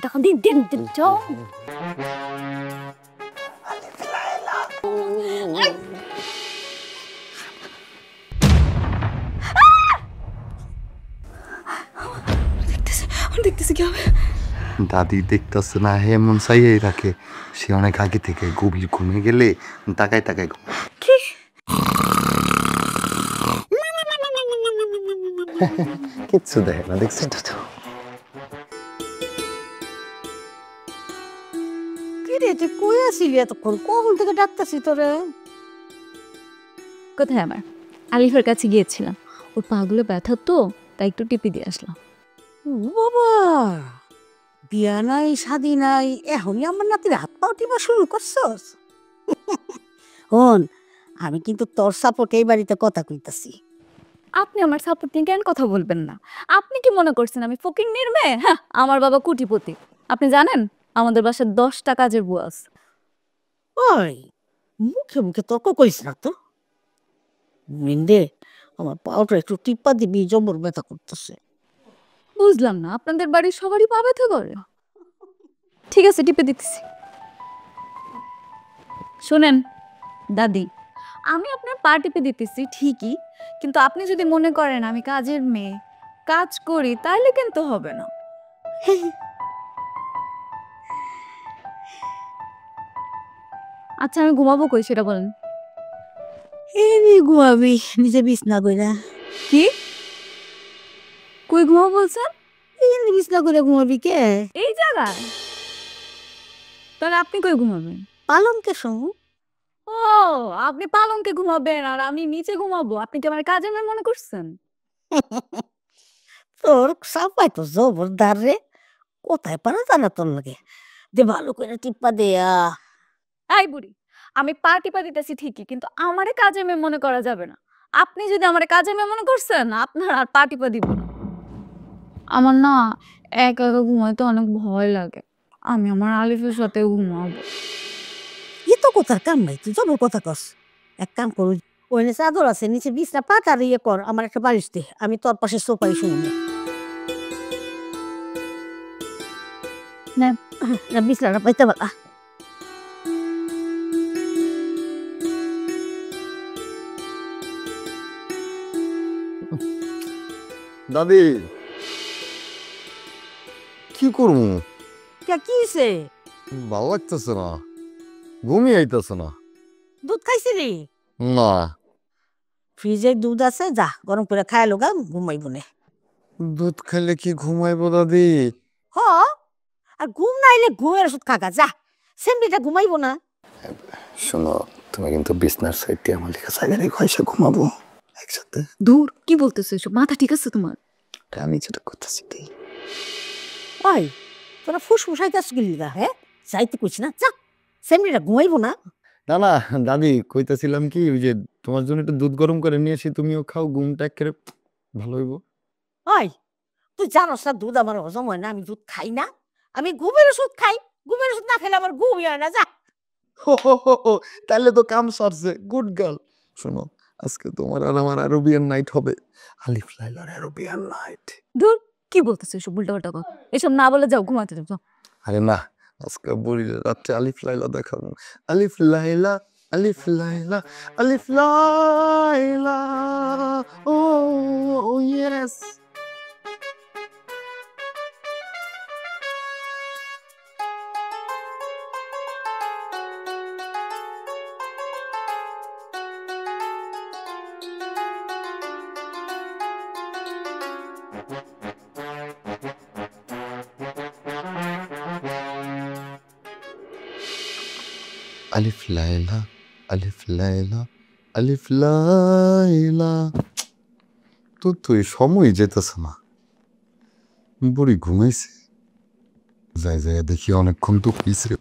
টাকা দিন দিন দিন যাও দেখতেছি কি হবে দাদি দেখতেছে না এমন চাইয়াই রাখে সে অনেক আগে থেকে গভীর ঘুমে গেলে তাকায় তাকায় কি কিচ্ছু দেখে না দেখছেন তো কিরে তুই কই আসিলি এতক্ষণ কখন থেকে ডাকতেছি তোরে কোথায় আমার আলিফের কাছে গিয়েছিলাম ওর পাগুলো ব্যথা তো তাই একটু টিপি দিয়ে আসলাম বাবা বিয়া নাই শাদি নাই এখনই আমার নাতির হাত পাও টিপা শুরু করছস হন আমি কিন্তু তোর সাপোর্টে এই বাড়িতে কথা কইতাছি আপনি আমার সাপোর্ট নিয়ে কেন কথা বলবেন না আপনি কি মনে করছেন আমি ফকির নির্মে হ্যাঁ আমার বাবা কোটিপতি আপনি জানেন আমাদের বাসায় 10টা কাজের বুয়া আছে ওই মুখে মুখে তর্ক করিস না তো মিন্দে আমার পাওটা একটু টিপা দিবি জবর ব্যথা করতেছে বুঝলাম না আপনাদের বাড়ির সবারই পা ব্যথা করে ঠিক আছে টিপে দিতেছি শোনেন দাদি আমি আপনার পা টিপে দিতেছি ঠিকই কিন্তু আপনি যদি মনে করেন আমি কাজের মেয়ে কাজ করি তাহলে কিন্তু হবে না আচ্ছা আমি ঘুমাবো কই সেটা বলেন এই ঘুমাবি নিজে বিছনা কইরা কি কই ঘুমাবো বলছেন এই বিছনা করে ঘুমাবি কে এই জায়গায় তাহলে আপনি কই ঘুমাবেন পালঙ্কে শোন ও আপনি পালঙ্কে ঘুমাবেন আর আমি নিচে ঘুমাবো আপনি কি আমার কাজের মেয়ে মনে করছেন তোর সাপাই তো জবরদার রে কোথায় পারা জানা তোর লাগে দে ভালো করে টিপ্পা দেয়া এই বুড়ি আমি পা টিপা দিতেছি ঠিকই কিন্তু আমারে কাজের মেয়ে মনে করা যাবে না আপনি যদি আমারে কাজের মেয়ে মনে করছেন আপনার আর পা টিপা দিব না আমার না একা একা ঘুমাইতে অনেক ভয় লাগে আমি আমার আলিফের সাথে ঘুমাবো ই তো কোথার কাম নাই তুই জবর কথা কস এক কাম করু ওইনে চাদর আছে নিচে বিছনা পাতা আর ইয়ে কর আমার একটা বালিশ দে আমি তোর পাশে সোপাই শুনবো না বিছনাটা পাইতে পারা দাদি কি করবো কে কিছে ভালো লাগতেছে না ঘুমিয়ে আইতেছে না দুধ খাইছিলি না ফ্রিজে দুধ আছে যা গরম করে খাই লোগা ঘুমাইব নে দুধ খাইলে কি ঘুমাইবো দাদি হ আর ঘুম নাইলে ঘুমের ওষুধ খাগা যা সেমনিটা ঘুমাইব না শোনো তুমি কিন্তু বিছনার সাইডে আমার লেখা জায়গায় ঘষে ঘুমাবো একসাথে দূর কি বলতেছো এসব মাথা ঠিক আছে তোমার আমি যেটা করতেছি ওই তোরা ফুসফুসাইতে গিলিগা হ্যাঁ যাইতে কইছি না যা সেমনিটা ঘুমাইব না না না দাদি কইতাছিলাম কি ওই যে তোমার জন্য একটু দুধ গরম করে নিয়ে এসে তুমিও খাও ঘুমটা একেবারে ভালো হইব ওই তুই জানোস না দুধ আমার হজম হয় না আমি দুধ খাই না আমি ঘুমের ওষুধ খাই ঘুমের ওষুধ না খেলে আমার ঘুমই হয় না যা তাহলে তো কাম সারছে গুড গার্ল শোনো আজকে তোমার আর আমার আরবিয়ান নাইট হবে আলিফ লাইলার আরবিয়ান নাইট দূর কি বলতেছো এসব উল্টাপাল্টা কথা এসব না বলে যাও ঘুমাতে যাও আরে না আজকে বলি রাত্রে আলিফ লাইলা দেখাবো আলিফ লাইলা আলিফ লাইলা আলিফ লাইলা ও ইয়েস আলিফ লাইলা আলিফ লাইলা আলিফ লাইলা তো তুই সময় যেতেছে না বুড়ি ঘুমাইছে যাই যাই দেখি অনেকক্ষণ তো পিছরে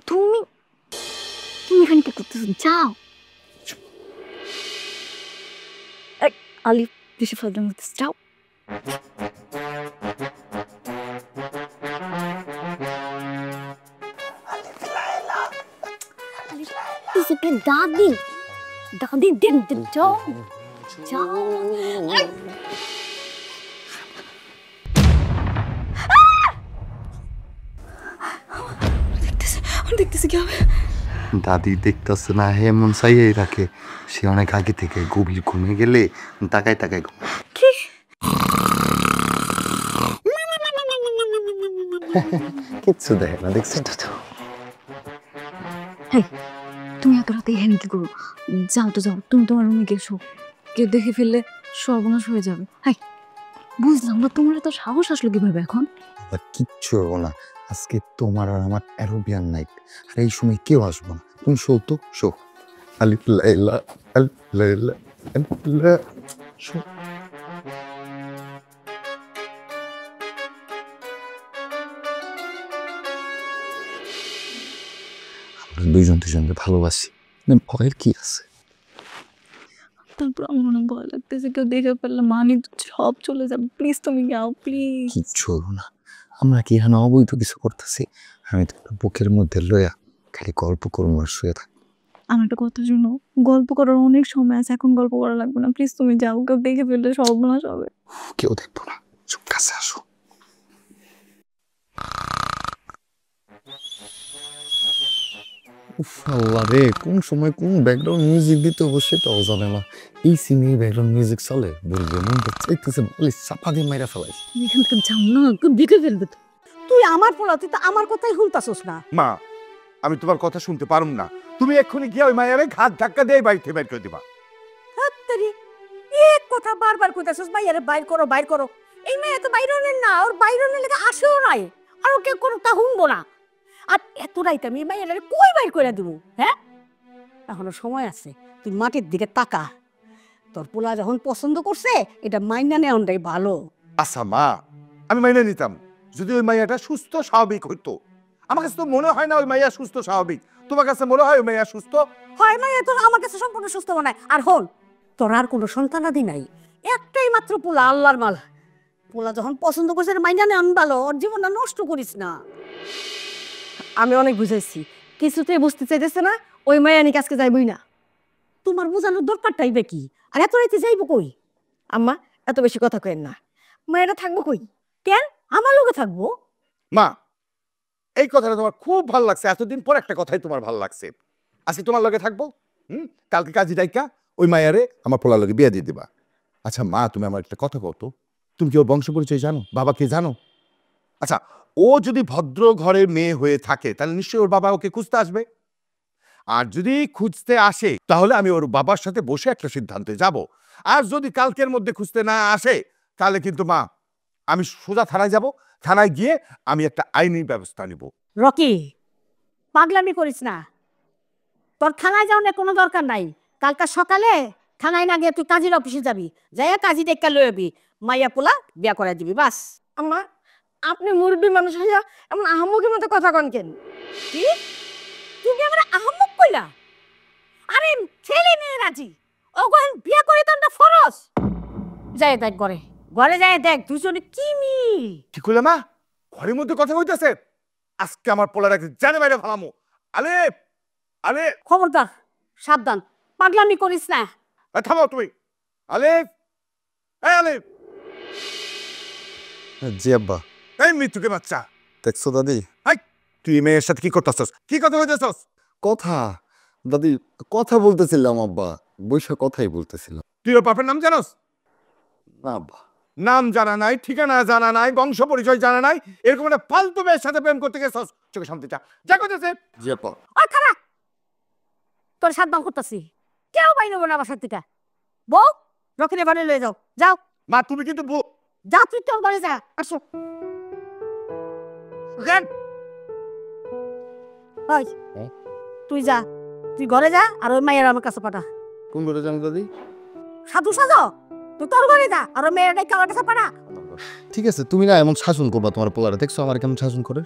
তুমি তুমি এখানে কি করতেছো যাও আলিফ বেশি ফাজলামি করতেছে যাও আমাকে দাদি দাদি দেন যাও যাও দেখতেছি কি হবে দাদি দেখতেছে না এমন চাইয়াই রাখে, সে অনেক আগে থেকে গভীর ঘুমে গেলে তাকায় তাকায় ঘুম। কি কিচ্ছু দেখে না, দেখছেন? তুমি এত রাতে এখানে কি করো? যাও তো যাও, তুমি তোমার রুমে গেছো, কেউ দেখে ফেললে সর্বনাশ হয়ে যাবে। হাই বুঝলাম না, তোমার তো সাহস আসলো কিভাবে এখন? আর কিচ্ছু হবো না, আজকে তোমার আর আমার অ্যারোবিয়ান নাইট, আর এই সময় কেউ আসবো না। তুমি শো তো শো। আলিফ লাইলা আলিফ লাইলা আলিফ লাইলা শো। আমরা দুইজন দুজনকে ভালোবাসি, ভয়ের কি আছে? তারপর আমার অনেক ভয় লাগতেছে, কেউ দেখে ফেললে মানি সব চলে যাবে। প্লিজ তুমি যাও, প্লিজ। কিচ্ছু হবো না, আমরা কি এখানে অবৈধ কিছু করতেছি? আমি তো বুকের মধ্যে লইয়া খালি গল্প করবো আর শুয়ে থাক। আমার একটা কথা শুনো, গল্প করার অনেক সময় আছে, এখন গল্প করা লাগবে না। প্লিজ তুমি যাও, কেউ দেখে ফেললে সর্বনাশ হবে। কেউ দেখবো না, চুপ কাছে আসো। উফ আল্লাহ রে, কোন সময় কোন ব্যাকগ্রাউন্ড মিউজিক দিতে হবে সেটাও জানে না। এই সিনে ব্যাকগ্রাউন্ড মিউজিক চলে, বলবে মন তো চাইতেছে বলে চাপা দিয়ে মাইরা ফেলাই। তুমি এখান থেকে যাও না, কেউ দেখে ফেলবে তো। তুই আমার পোলা, তুই তো আমার কথাই শুনতাছস না। মা, আমি তোমার কথা শুনতে পারুম না। তুমি এক্ষুনি গিয়ে ওই মায়ের ঘাত ধাক্কা দিয়ে বাড়ি থেকে বের করে দিবা। হাত্তারি, এক কথা বারবার কইতাছস, বাইরে বাইর করো বাইর করো। এই মেয়ে তো বাইরনের না, ওর বাইরনের লেগে আসেও নাই, আর ওকে কোনো তা শুনবো না। আর এত রাইতে আমি মাইয়ারে কই বাইর করে দিব? হ্যাঁ, এখনো সময় আছে, তুই মাটির দিকে তাকা। তোর পোলা যখন পছন্দ করছে, এটা মাইনা নেওয়াটাই ভালো। আচ্ছা মা, আমি মাইনে নিতাম যদি ওই মাইয়াটা সুস্থ স্বাভাবিক হইতো। আমার কাছে তো মনে হয় না ওই মাইয়া সুস্থ স্বাভাবিক। তোমার কাছে মনে হয় ওই মাইয়া সুস্থ? হয় মাইয়া তোর আমার কাছে সম্পূর্ণ সুস্থ মনে হয়। আর হল, তোর আর কোনো সন্তানাদি নাই, একটাই মাত্র পোলা, আল্লাহর মাল। পোলা যখন পছন্দ করছে, মাইনা নেওয়ান ভালো, ওর জীবনটা নষ্ট করিস না। আমি অনেক বুঝাইছি, কিছুতেই বুঝতে চাইতেছে না। ওই মায়া নিকে আজকে যাইবই না। তোমার বোঝানোর দরকারটাই বা কি? আর এত রাইতে যাইব কই? আম্মা এত বেশি কথা কেন না, মায়েরা থাকবো কই? কেন আমার লোকে থাকবো? মা, এই কথাটা তোমার খুব ভালো লাগছে। এতদিন পর একটা কথাই তোমার ভালো লাগছে। আজকে তোমার লগে থাকবো, কালকে কাজী ডাইকা ওই মায়ারে আমার পোলার লগে বিয়ে দিয়ে দিবা। আচ্ছা মা, তুমি আমার একটা কথা কও তো, তুমি কি ওর বংশ পরিচয় জানো? বাবাকে জানো? আচ্ছা, ও যদি ভদ্র ঘরের মেয়ে হয়ে থাকে তাহলে নিশ্চয়ই ওর বাবা ওকে খুঁজতে আসবে। আর যদি খুঁজতে আসে তাহলে আমি ওর বাবার সাথে বসে একটা সিদ্ধান্তে যাব। আর যদি কালকের মধ্যে খুঁজতে না আসে তাহলে কিন্তু মা, আমি সোজা থানায় যাব। থানায় গিয়ে আমি একটা আইনি ব্যবস্থা নিব। রকি, পাগলামি করিস না। তোর থানায় যাওয়ার কোনো দরকার নাই। কালকা সকালে থানায় না গিয়ে তুই কাজীর অফিসে যাবি, যাইয়া কাজী ডেকা লই যাবি, মাইয়া পোলা বিয়া করে দিবি, বাস। আম্মা আপনি মুরব্বী মানুষ হইয়া এমন আহম্মকের মতো কথা কন কেন? কি তুমি আমার আহম্মক কইলা? আরে ছেলে মেয়ে রাজি, ও কখন বিয়া করে তো না ফরজ। যাই দেখ ঘরে, ঘরে যায় দেখ দুজনে কি মিল। কি করলে মা? ঘরের মধ্যে কথা কইতেছে? আজকে আমার পোলাটাকে জানে বাইরে ফেলামো। আলে আলে, খবরদার, সাবধান, পাগলামি করিস না। থামাও তুমি। আলিফ, এই আলিফ, জি আব্বা। এই মৃত্যুকে বাচ্চা, দেখছো দাদি? তুই এই মেয়ের সাথে কি করতেছস? কি কথা কইতেছস? কথা দাদি, কথা বলতেছিলাম আব্বা, বৈশা কথাই বলতেছিলাম। তুই ওর বাপের নাম জানোস? না আব্বা। নাম জানা নাই, ঠিকানা জানা নাই, বংশ পরিচয় জানা নাই, এরকম একটা ফালতু মেয়ের সাথে প্রেম করতে গেছস। চোখে শান্তি চা, যা করতেছে। জি আব্বা। ওই খারাপ, তোর সাবধান করতেছি, কেউ বাই নেবো না বাসার থেকে। বউ, রকিনে বাড়ি লয়ে যাও, যাও। মা তুমি কিন্তু যা, তুই তোর বাড়ি যা। আসো। ওই, তুই যা, তুই ঘরে যা, আর ওই মায়ের আমার কাছে পাঠা। কোন করে জানো দাদি? সাধু সাজো, তুই তোর ঘরে যা, আর ওই মেয়ের আমার কাছে পাঠা। ঠিক আছে, তুমি না এমন শাসন করবা তোমার পোলারে, দেখছো আমার কেমন শাসন করে।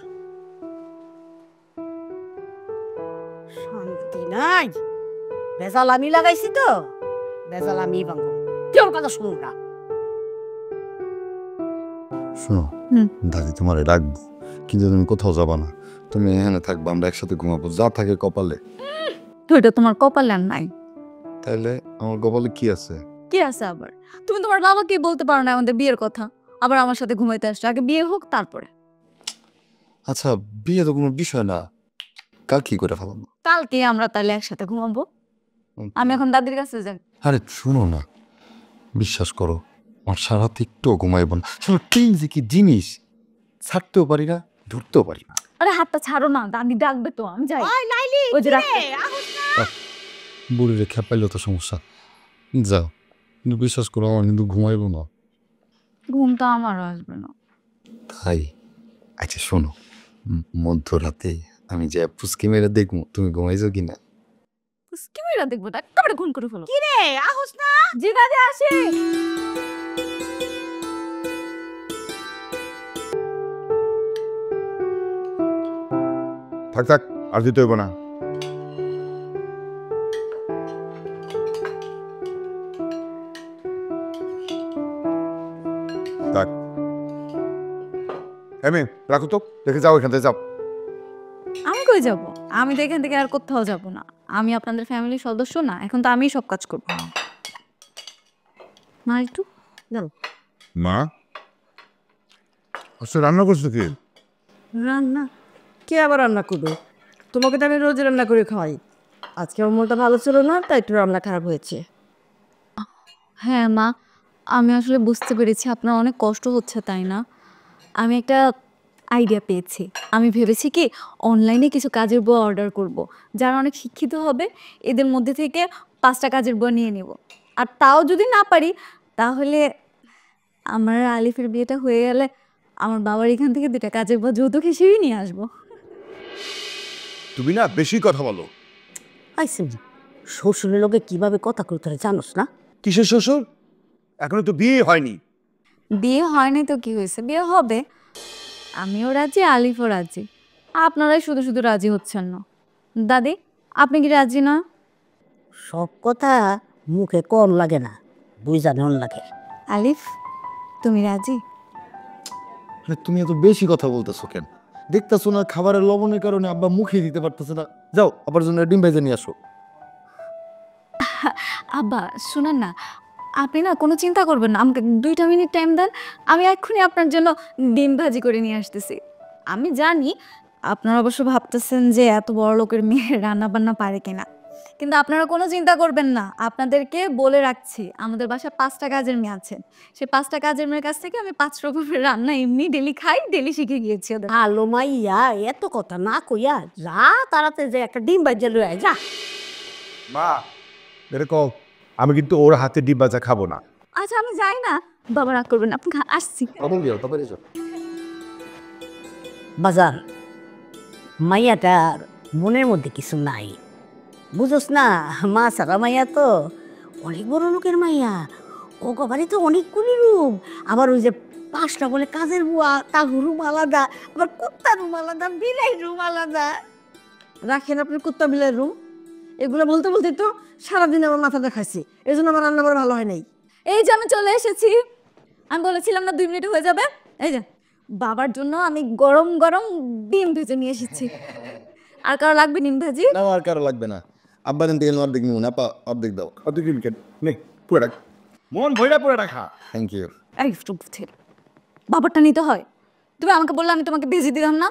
শান্তি নাই, ভেজাল আমি লাগাইছি তো, ভেজাল আমি ভাঙবো, তুই ওর কথা শুনুন না। শোনো দাদি, তোমারে রাখবো, কিন্তু তুমি কোথাও যাবা না, তুমি এখানে থাকবা, আমরা একসাথে ঘুমাবো, যা থাকে কপালে। তো এটা তোমার কপালে আর নাই। তাহলে আমার কপালে কি আছে? কি আছে আবার? তুমি তোমার বাবাকে বলতে পারো না আমাদের বিয়ের কথা, আবার আমার সাথে ঘুমাইতে আসছো। আগে বিয়ে হোক তারপরে। আচ্ছা, বিয়ে তো কোনো বিষয় না, কাল কি করে ফেলাম? কালকে আমরা তাহলে একসাথে ঘুমাবো। আমি এখন দাদির কাছে যাই। আরে শুনো না, বিশ্বাস করো, আমার সারা রাত একটু ঘুমাইব না। সারা ট্রেন যে কি জিনিস, ছাড়তেও পারি না, ধরতেও পারি না। আরে হাতটা ছাড়ো না, দাদি ডাকবে তো। আমি যাই। ওই যে রাখতে। বুড়ি রেখা পাইলেও তো সমস্যা। যাও, কিন্তু বিশ্বাস করো আমার কিন্তু ঘুমাইব না। ঘুম তো আমারও আসবে না। তাই? আচ্ছা শোনো, মধ্যরাতে আমি যে পুচকি মেরে দেখবো তুমি ঘুমাইছো কিনা। কি মেয়েরা দেখবো, একেবারে ঘুম করে ফেলো। কি রে, আহুস না? জি দাদি আসে। থাক থাক, আর দিতে হইব না। থাক, এমে রাখো তো, দেখে যাও, এখান থেকে যাও। আমি কই যাব? আমি তো এখান থেকে আর কোথাও যাব না। আমি আপনাদের ফ্যামিলির সদস্য না, এখন তো আমিই সব কাজ করবো। মা একটু যাও। মা, আচ্ছা রান্না করছো কি? রান্না? কে আবার রান্না করবে? তোমাকে তো আমি রোজ রান্না করে খাওয়াই। আজকে আমার মনটা ভালো ছিল না, তাই একটু রান্না খারাপ হয়েছে। হ্যাঁ মা, আমি আসলে বুঝতে পেরেছি আপনার অনেক কষ্ট হচ্ছে, তাই না? আমি একটা আইডিয়া পেয়েছি। আমি ভেবেছি কি অনলাইনে কিছু কাজের বই অর্ডার করব। যারা অনেক শিক্ষিত হবে এদের মধ্যে থেকে 5টা কাজের বই নিয়ে নেব। আর তাও যদি না পারি তাহলে আমার আর আলিফের বিয়েটা হয়ে গেলে আমার বাবার এখান থেকে 2টা কাজের বই যৌতুক হিসেবেই নিয়ে আসবো। তুমি না বেশি কথা বলো। আইসেন, শ্বশুরের লোকে কিভাবে কথা কইতে হয় জানোস না? কিসের শ্বশুর? এখনো তো বিয়ে হয়নি। বিয়ে হয়নি তো কি হয়েছে, বিয়ে হবে। আমিও রাজি, আলিফও রাজি। আপনারাই শুধু শুধু রাজি হচ্ছেন না। দাদি, আপনি কি রাজি না? সব কথা মুখে কম লাগে না, বুঝা নন লাগে। আলিফ, তুমি রাজি? আরে তুমি এত বেশি কথা বলতেছো কেন? দেখতেছো না খাবারের লবণের কারণে আব্বা মুখে দিতে পারতেছে না। যাও, আবার জন্য ডিম ভেজে নিয়ে আসো। আব্বা শুনেন না, আপনি না কোনো চিন্তা করবেন না, আমাকে 2টা মিনিট টাইম দেন। আমি এক্ষুনি আপনার জন্য ডিম ভাজি করে নিয়ে আসতেছি। আমি জানি আপনারা অবশ্য ভাবতেছেন যে এত বড় লোকের মেয়ে রান্না বান্না পারে কিনা, কিন্তু আপনারা কোনো চিন্তা করবেন না। আপনাদেরকে বলে রাখছি, আমাদের বাসায় 5টা কাজের মেয়ে আছে। সেই 5টা কাজের মেয়ের কাছ থেকে আমি 5 রকমের রান্না এমনি ডেলি খাই, ডেলি শিখে গিয়েছি ওদের। আলো মাইয়া, এত কথা না কইয়া যা, তাড়াতাড়ি যে একটা ডিম বাজ্যা লয়ে আয়, যা। মা, এরকম আমি কিন্তু ওর হাতে ডিম ভাজা খাবো না। আচ্ছা আমি যাই না, বাবা রাগ করবেন না, আপনি আসছি। কখন দিও তবে এসো। বাজার, মাইয়াটার মনের মধ্যে কিছু নাই, বুঝোস না? মা সারা মাইয়া তো অনেক বড় লোকের মাইয়া। ও বাড়ি তো অনেকগুলি রুম, আবার ওই যে 5টা বলে কাজের বুয়া, তার রুম আলাদা, আবার কুত্তার রুম আলাদা, বিলাই রুম আলাদা। রাখেন আপনার কুত্তা বিলের রুম। এগুলো বলতে বলতে তো সারাদিন আমার মাথাটা খাইছি, এই জন্য আমার রান্না করা ভালো হয় নাই। এই যে আমি চলে এসেছি, আমি বলেছিলাম না 2 মিনিটে হয়ে যাবে। এই যে বাবার জন্য আমি গরম গরম ডিম ভেজে নিয়ে এসেছি। আর কারো লাগবে ডিম ভাজি? না আর কারো লাগবে না। আব্বা দেন তেল অর্ধেক নিব না, অর্ধেক দাও। অত ডিম কেন নে, পুরো রাখ, মন ভইরা পুরো রাখা। Thank you. এই ছেলে, বাবারটা নিতে হয়। তুমি আমাকে বললে আমি তোমাকে ভেজে দিলাম না।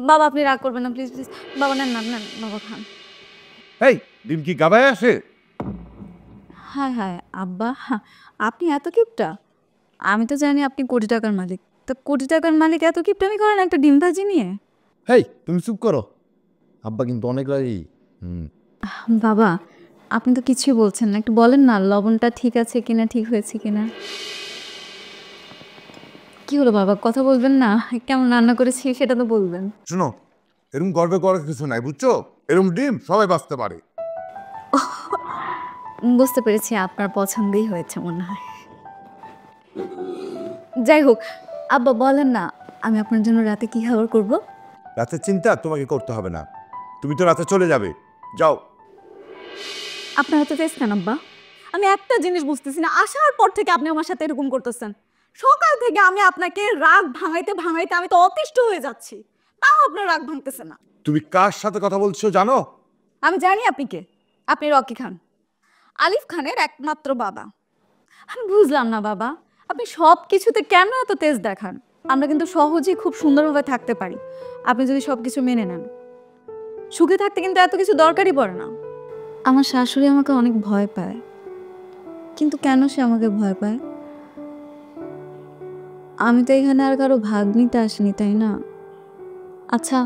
বাবা আপনি রাগ করবেন না প্লিজ প্লিজ। বাবা নেন না, নেন বাবা খান। এই ডিম কি গাবায় আসে? হ্যাঁ হ্যাঁ আব্বা, আপনি এত কিপটা? আমি তো জানি আপনি কোটি টাকার মালিক। তো কোটি টাকার মালিক এত কিপটামি করেন একটা ডিম ভাজি নিয়ে? হেই তুমি চুপ করো, আব্বা কিন্তু অনেক রাগী। বাবা আপনি তো কিছুই বলছেন না, একটু বলেন না লবণটা ঠিক আছে কিনা, ঠিক হয়েছে কিনা। কি হলো বাবা, কথা বলবেন না? কেমন রান্না করেছি সেটা তো বলবেন। শুনো, এরকম গর্বে করার কিছু নাই, বুঝছো? এরকম ডিম সবাই বাঁচতে পারে। বুঝতে পেরেছি, আপনার পছন্দই হয়েছে মনে হয়। যাই হোক আব্বা বলেন না, আমি আপনার জন্য রাতে কি খাবার করব? রাতের চিন্তা তোমাকে করতে হবে না, তুমি তো রাতে চলে যাবে, যাও। আপনার হাতে তেজ কেন আব্বা? আমি একটা জিনিস বুঝতেছি না, আসার পর থেকে আপনি আমার সাথে এরকম করতেছেন। সকাল থেকে আমি আপনাকে রাগ ভাঙাইতে ভাঙাইতে আমি তো অতিষ্ঠ হয়ে যাচ্ছি, তাও আপনার রাগ ভাঙতেছে না। তুমি কার সাথে কথা বলছো জানো? আমি জানি আপনি কে। আপনি রকি খান, আলিফ খানের একমাত্র বাবা। আমি বুঝলাম না বাবা, আপনি সব কিছুতে কেন এত তেজ দেখান? আমরা কিন্তু সহজেই খুব সুন্দরভাবে থাকতে পারি, আপনি যদি সবকিছু মেনে নেন। সুখে থাকতে কিন্তু এত কিছু দরকারই পড়ে না। আমার শাশুড়ি আমাকে অনেক ভয় পায়, কিন্তু কেন সে আমাকে ভয় পায়? আমি তো এখানে আর কারো ভাগ নিতে আসিনি, তাই না? আচ্ছা,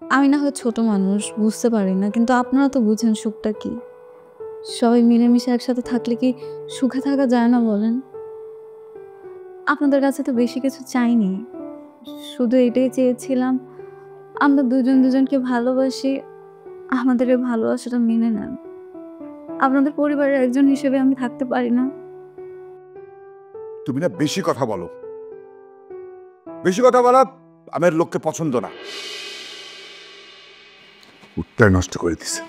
আমি না হয় ছোট মানুষ, বুঝতে পারি না, কিন্তু আপনারা তো বুঝেন সুখটা কি। সবাই মিলেমিশে একসাথে থাকলে কি সুখে থাকা যায় না বলেন? আপনাদের কাছে তো বেশি কিছু চাইনি, শুধু এটাই চেয়েছিলাম আমরা দুজন দুজনকে ভালোবাসি, আমাদের এই ভালোবাসাটা মেনে নেন। আপনাদের পরিবারের একজন হিসেবে আমি থাকতে পারি না? তুমি না বেশি কথা বলো, বেশি কথা বলা আমার লোককে পছন্দ না। উত্তর নষ্ট করে দিছে।